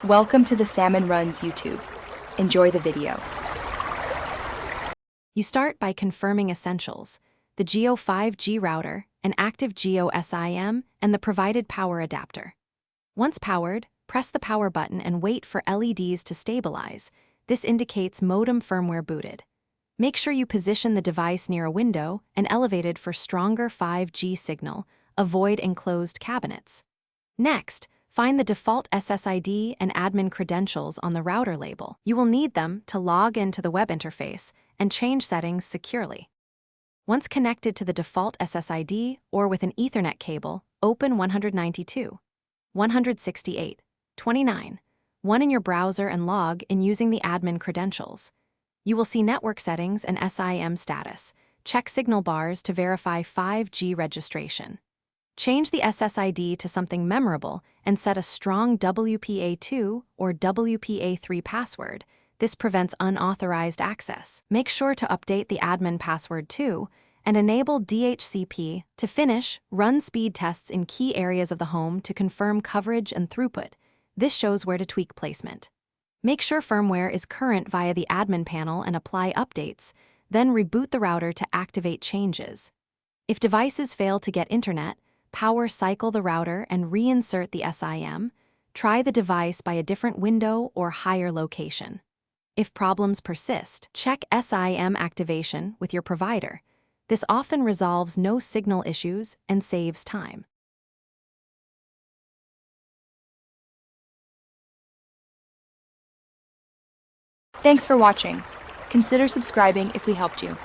Welcome to the Salmon Runs YouTube. Enjoy the video. You start by confirming essentials: the Geo 5G router, an active Geo SIM, and the provided power adapter. Once powered, press the power button and wait for LEDs to stabilize. This indicates modem firmware booted. Make sure you position the device near a window and elevate it for stronger 5G signal. Avoid enclosed cabinets. Next, find the default SSID and admin credentials on the router label. You will need them to log into the web interface and change settings securely. Once connected to the default SSID or with an Ethernet cable, open 192.168.29.1 in your browser and log in using the admin credentials. You will see network settings and SIM status. Check signal bars to verify 5G registration. Change the SSID to something memorable and set a strong WPA2 or WPA3 password. This prevents unauthorized access. Make sure to update the admin password too and enable DHCP. To finish, run speed tests in key areas of the home to confirm coverage and throughput. This shows where to tweak placement. Make sure firmware is current via the admin panel and apply updates, then reboot the router to activate changes. If devices fail to get internet, power cycle the router and reinsert the SIM. Try the device by a different window or higher location. If problems persist, check SIM activation with your provider. This often resolves no signal issues and saves time. Thanks for watching. Consider subscribing if we helped you.